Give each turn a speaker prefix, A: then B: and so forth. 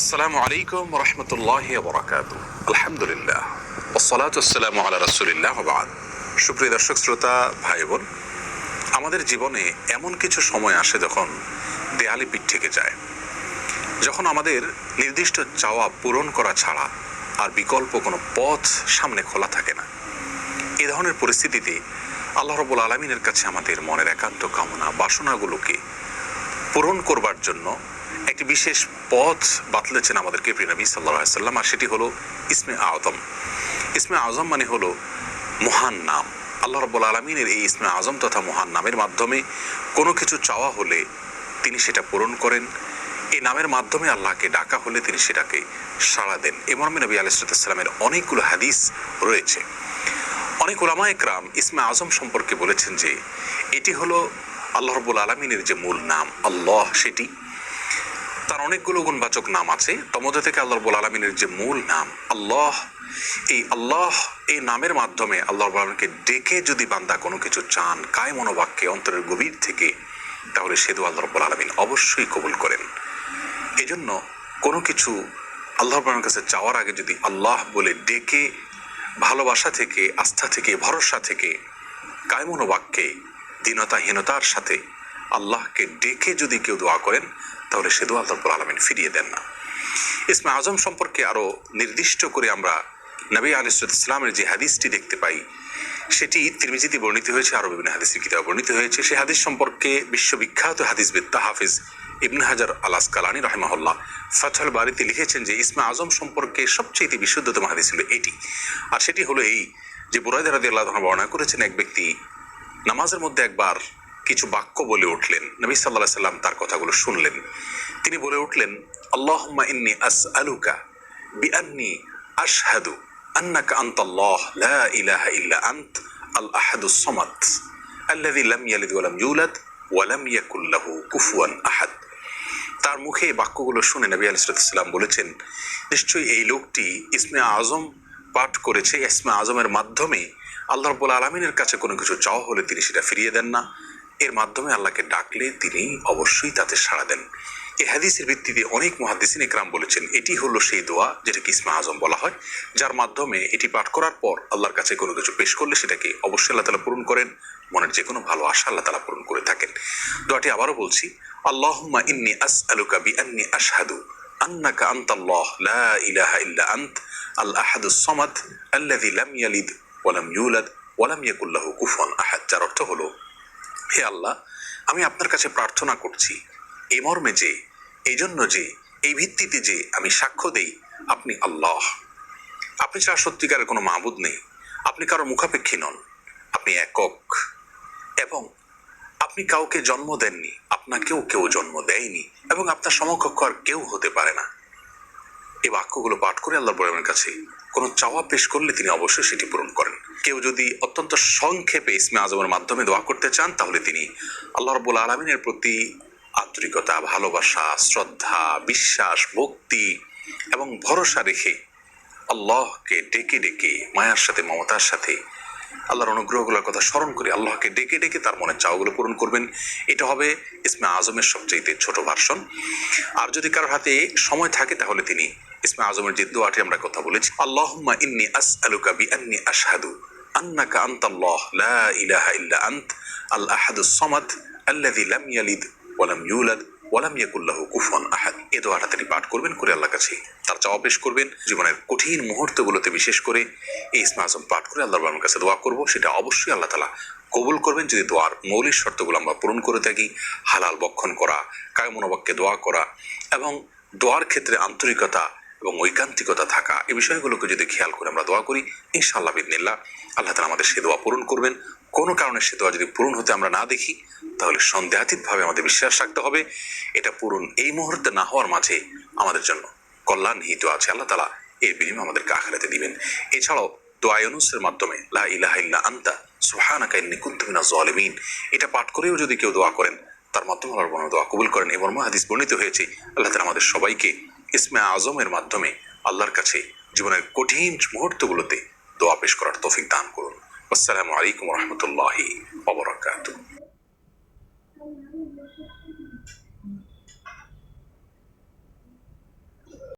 A: আসসালামু আলাইকুম রহমতুল্লাহি ওয়া বারাকাতুহু। আলহামদুলিল্লাহ ওয়াসসালাতু ওয়াসসালামু আলা রাসূলিল্লাহ ওয়া বা'দ। সুপ্রিয় দর্শক শ্রোতা ভাই বোন, আমাদের জীবনে এমন কিছু সময় আসে যখন দেয়ালে পিঠ থেকে যায়, যখন আমাদের নির্দিষ্ট চাওয়া পূরণ করা ছাড়া আর বিকল্প কোনো পথ সামনে খোলা থাকে না। এই ধরনের পরিস্থিতিতে আল্লাহ রাব্বুল আলামিনের কাছে আমাদের মনের একান্ত কামনা বাসনাগুলোকে পূরণ করবার জন্য একটি বিশেষ পথ বাতলেছেন আমাদেরকে প্রিয় নবী সাল্লাল্লাহু আলাইহি ওয়াসাল্লাম, আর সেটি হলো ইসমে আযম। ইসমে আযম মানে হলো মহান নাম। আল্লাহ রাব্বুল আলামিনের এই ইসমে আযম তথা মহান নামের মাধ্যমে কোনো কিছু চাওয়া হলে তিনি সেটা পূরণ করেন। এই নামের মাধ্যমে আল্লাহকে ডাকা হলে তিনি সেটাকে সাড়া দেন। এ মর্মে নবী আলাইহিস সালামের অনেকগুলো হাদিস রয়েছে। অনেক উলামায়ে কেরাম ইসমে আযম সম্পর্কে বলেছেন যে এটি হলো আল্লাহ রাব্বুল আলামিনের যে মূল নাম আল্লাহ, সেটি তার অনেকগুলো গুণবাচক নাম আছে। তার মধ্যে থেকে আল্লাহ রাব্বুল আলামিনের যে মূল নাম আল্লাহ, এই নামের মাধ্যমে আল্লাহ রাব্বুল আলামিনকে ডেকে যদি বান্দা কোনো কিছু চান কায় মনোবাক্যে অন্তরের গভীর থেকে, তাহলে সে দোয়া আল্লাহ রাব্বুল আলামিন অবশ্যই কবুল করেন। এজন্য কোনো কিছু আল্লাহ রাব্বুল আলামিনের কাছে চাওয়ার আগে যদি আল্লাহ বলে ডেকে ভালোবাসা থেকে, আস্থা থেকে, ভরসা থেকে, কায় মনোবাক্যে দীনতাহীনতার সাথে আল্লাহকে ডেকে যদি কেউ দোয়া করেন, তাহলে সে দোয়া আল্লাহ রাব্বুল আলামিন ফিরিয়ে দেন না। ইসমে আযম সম্পর্কে আরো নির্দিষ্ট করে আমরা নবী আলাইহিস সালামের যে হাদিসটি দেখতে পাই, সেটি তিরমিজিতে বর্ণিত হয়েছে, আরো বিভিন্ন হাদিসের কিতাবে বর্ণিত হয়েছে। সেই হাদিস সম্পর্কে বিশ্ববিখ্যাত হাদিসবিদ হাফিজ ইবনে হাজার আল আসকালানী রাহিমাহুল্লাহ ফাতহুল বারীতে লিখেছেন যে ইসমে আযম সম্পর্কে সবচেয়ে বিশুদ্ধতম হাদিস হলো এটি। আর সেটি হলো এই যে বুরায়দা রাদিয়াল্লাহু আনহু বর্ণনা করেছেন, এক ব্যক্তি নামাজের মধ্যে একবার কিছু বাক্য বলে উঠলেন। নবী সাল্লাল্লাহু আলাইহি সাল্লাম তার কথাগুলো শুনলেন। তিনি বলে উঠলেন, আল্লাহুম্মা ইন্নী আসআলুকা বিআন্নী আশহাদু আন্নাকা আনতাল্লাহ লা ইলাহা ইল্লা আনত আল আহাদুস সামাদ আল্লাযী লাম ইয়ালিদ ওয়া লাম ইউলাদ ওয়া লাম ইয়াকুল লাহু কুফুয়ান আহাদ। তার মুখে এই বাক্যগুলো শুনে নবী আলাইহিস সালাম বলেছেন, নিশ্চয়ই এই লোকটি ইসমে আযম পাঠ করেছে। ইসমে আযমের মাধ্যমে আল্লাহ রাব্বুল আলামিনের কাছে কোনো কিছু চাওয়া হলে তিনি সেটা ফিরিয়ে দেন না। এর মাধ্যমে আল্লাহকে ডাকলে তিনি অবশ্যই তাতে সাড়া দেন। এই হাদিসের ভিত্তিতে অনেক মুহাদ্দিসিন ইকরাম বলেছেন এটি হলো সেই দোয়া যেটাকে ইসমে আযম বলা হয়, যার মাধ্যমে এটি পাঠ করার পর আল্লাহর কাছে কোনো কিছু পেশ করলে সেটাকে অবশ্যই আল্লাহ তাআলা পূরণ করেন। মনের যে কোনো ভালো আশা আল্লাহ তাআলা পূরণ করে থাকেন। দোয়াটি আবারও বলছি, আল্লাহুম্মা ইন্নী আসআলুকা বিআন্নী আশহাদু আন্নাকা আনতাল্লাহ লা ইলাহা ইল্লা আনত আল আহাদুস সামাদ আল্লাযী লাম ইয়ালিদ ওয়া লাম ইউলাদ ওয়া লাম ইয়াকুল লাহু কুফুয়ান আহাদ। যার অর্থ হলো, হে আল্লাহ, আমি আপনার কাছে প্রার্থনা করছি এই মর্মে যে, এই জন্য যে, এই ভিত্তিতে যে আমি সাক্ষ্য দেই আপনি আল্লাহ, আপনি ছাড়া সত্যিকারের কোনো মাবুদ নেই, আপনি কারো মুখাপেক্ষী নন, আপনি একক, এবং আপনি কাউকে জন্ম দেননি, আপনাকেও কেউ জন্ম দেয়নি, এবং আপনার সমকক্ষ আর কেউ হতে পারে না। এই বাক্যগুলো পাঠ করে আল্লাহর বড়ের কাছে কোনো চাওয়া পেশ করলে তিনি অবশ্যই সেটি পূরণ করেন। কেউ যদি অত্যন্ত সংক্ষেপে ইসমে আযমের মাধ্যমে দোয়া করতে চান, তাহলে তিনি আল্লাহ রাব্বুল আলামিনের প্রতি আন্তরিকতা, ভালোবাসা, শ্রদ্ধা, বিশ্বাস, ভক্তি এবং ভরসা রেখে আল্লাহকে ডেকে ডেকে মায়ার সাথে, মমতার সাথে, আল্লাহর অনুগ্রহগুলোর কথা স্মরণ করে আল্লাহকে ডেকে ডেকে তার মনের চাওয়াগুলো পূরণ করবেন। এটা হবে ইসমে আযমের সবচেয়ে ছোট ভার্সন। আর যদি কারোর হাতে সময় থাকে, তাহলে তিনি ইসমে আযমের যে দোয়াটি আমরা কথা বলেছি, আল্লাহুম্মা ইন্নী আসআলুকা বিআন্নী আশহাদু আন্নাকা আনতাল্লাহ লা ইলাহা ইল্লা আনত আল আহাদুস সামাদ আল্লাযী লাম ইয়ালিদ ওয়া লাম ইউলাদ ওয়া লাম ইয়াকুল লাহু কুফুয়ান আহাদ। এই দোয়াটা তিনি পাঠ করবেন, করে আল্লাহর কাছে তার চাওয়া পেশ করবেন। জীবনের কঠিন মুহূর্তগুলোতে বিশেষ করে এই ইসমে আযম পাঠ করে আল্লাহর কাছে দোয়া করব, সেটা অবশ্যই আল্লাহ তাআলা কবুল করবেন যদি দোয়ার মৌলিক শর্তগুলো আমরা পূরণ করে থাকি। হালাল বক্ষণ করা, কায় মনোবাক্যে দোয়া করা এবং দোয়ার ক্ষেত্রে আন্তরিকতা এবং ঐকান্তিকতা থাকা, এই বিষয়গুলোকে যদি খেয়াল করে আমরা দোয়া করি, ইনশাআল্লাহ বিইذনিল্লাহ আল্লাহ তাআলা আমাদের সে দোয়া পূরণ করবেন। কোনো কারণে সে দোয়া যদি পূরণ হতে আমরা না দেখি, তাহলে সন্দেহাতীতভাবে আমাদের বিশ্বাস রাখতে হবে এটা পূরণ এই মুহূর্তে না হওয়ার মাঝে আমাদের জন্য কল্যাণ নিহিত আছে। আল্লাহ তাআলা এর বিনিময়ে আমাদেরকে আখিরাতে দিবেন। এছাড়াও দোয়া ইউনূসের মাধ্যমে লা ইলাহা ইল্লা আনতা সুবহানাকা ইন্নী কুনতু মিনাজ জালিমিন, এটা পাঠ করেও যদি কেউ দোয়া করেন, তার মাধ্যমে আল্লাহর দোয়া কবুল করেন। এবং হাদিস বর্ণিত হয়েছে, আল্লাহ তাআলা আমাদের সবাইকে ইসমে আযমের মাধ্যমে আল্লাহর কাছে জীবনের কঠিন মুহূর্তগুলোতে দোয়া পেশ করার তৌফিক দান করুন। আসসালামু আলাইকুম ওয়া রাহমাতুল্লাহি ওয়া বারাকাতুহু।